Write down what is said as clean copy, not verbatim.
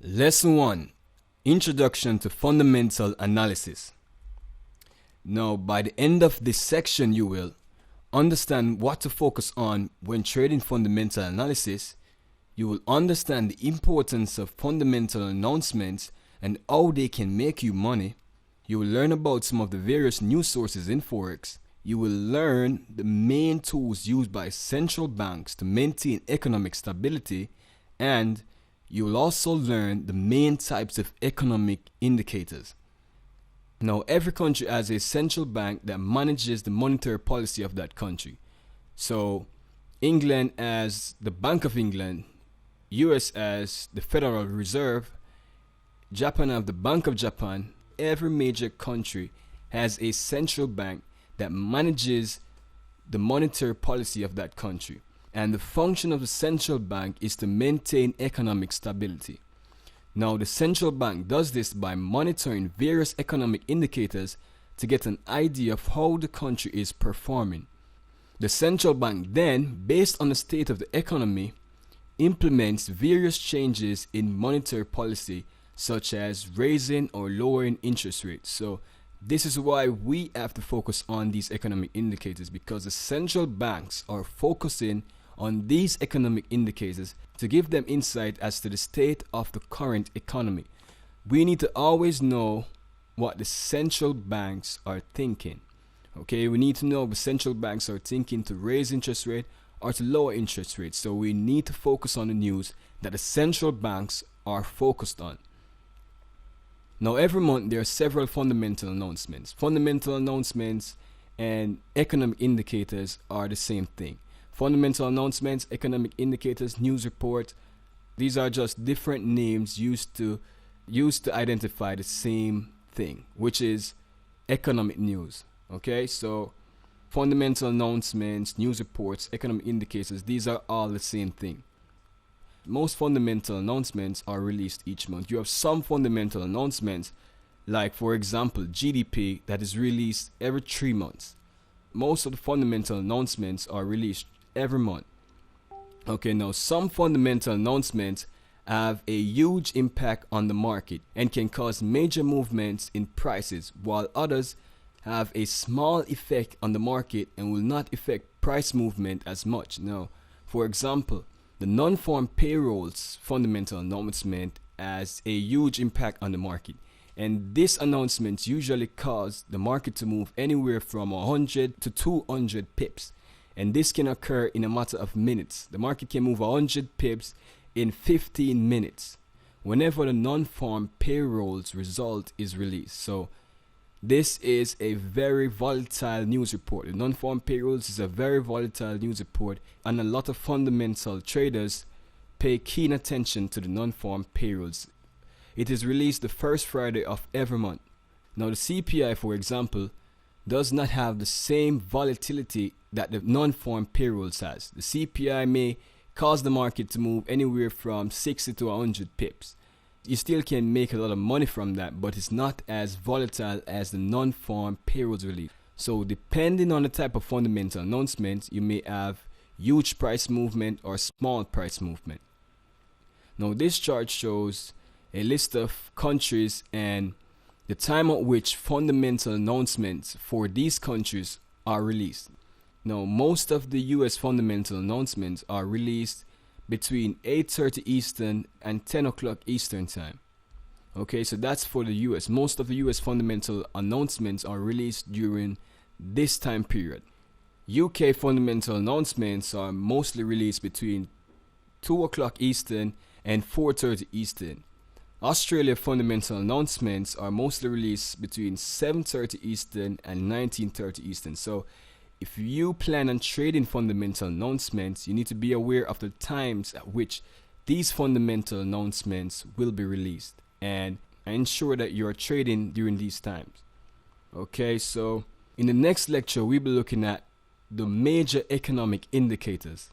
Lesson 1. Introduction to Fundamental Analysis. Now, by the end of this section, you will understand what to focus on when trading fundamental analysis. You will understand the importance of fundamental announcements and how they can make you money. You will learn about some of the various news sources in Forex. You will learn the main tools used by central banks to maintain economic stability, and you will also learn the main types of economic indicators. Now, every country has a central bank that manages the monetary policy of that country. So, England has the Bank of England, US has the Federal Reserve, Japan has the Bank of Japan. Every major country has a central bank that manages the monetary policy of that country. And the function of the central bank is to maintain economic stability. Now, the central bank does this by monitoring various economic indicators to get an idea of how the country is performing. The central bank then, based on the state of the economy, implements various changes in monetary policy, such as raising or lowering interest rates. So, this is why we have to focus on these economic indicators, because the central banks are focusing on these economic indicators to give them insight as to the state of the current economy. We need to always know what the central banks are thinking. Okay, we need to know if the central banks are thinking to raise interest rate or to lower interest rates. So we need to focus on the news that the central banks are focused on. Now, every month there are several fundamental announcements. Fundamental announcements and economic indicators are the same thing. Fundamental announcements, economic indicators, news report, these are just different names used to identify the same thing, which is economic news. Okay, so fundamental announcements, news reports, economic indicators, these are all the same thing. Most fundamental announcements are released each month. You have some fundamental announcements, like for example GDP, that is released every 3 months. Most of the fundamental announcements are released every month. Okay, now some fundamental announcements have a huge impact on the market and can cause major movements in prices, while others have a small effect on the market and will not affect price movement as much. Now, for example, the non-farm payrolls fundamental announcement has a huge impact on the market, and this announcement usually cause the market to move anywhere from 100 to 200 pips. And this can occur in a matter of minutes. The market can move 100 pips in 15 minutes whenever the non-farm payrolls result is released. So this is a very volatile news report. The non-farm payrolls is a very volatile news report, and a lot of fundamental traders pay keen attention to the non-farm payrolls. It is released the first Friday of every month. Now, the CPI, for example, does not have the same volatility that the non-farm payrolls has. The CPI may cause the market to move anywhere from 60 to 100 pips. You still can make a lot of money from that, but it's not as volatile as the non-farm payrolls release. So depending on the type of fundamental announcement, you may have huge price movement or small price movement. Now, this chart shows a list of countries and the time at which fundamental announcements for these countries are released. Now, most of the US fundamental announcements are released between 8:30 Eastern and 10 o'clock Eastern time. Okay, so that's for the US. Most of the US fundamental announcements are released during this time period. UK fundamental announcements are mostly released between 2 o'clock Eastern and 4:30 Eastern. Australia fundamental announcements are mostly released between 7:30 Eastern and 19:30 Eastern. So if you plan on trading fundamental announcements, you need to be aware of the times at which these fundamental announcements will be released and ensure that you are trading during these times. Okay, so in the next lecture, we'll be looking at the major economic indicators.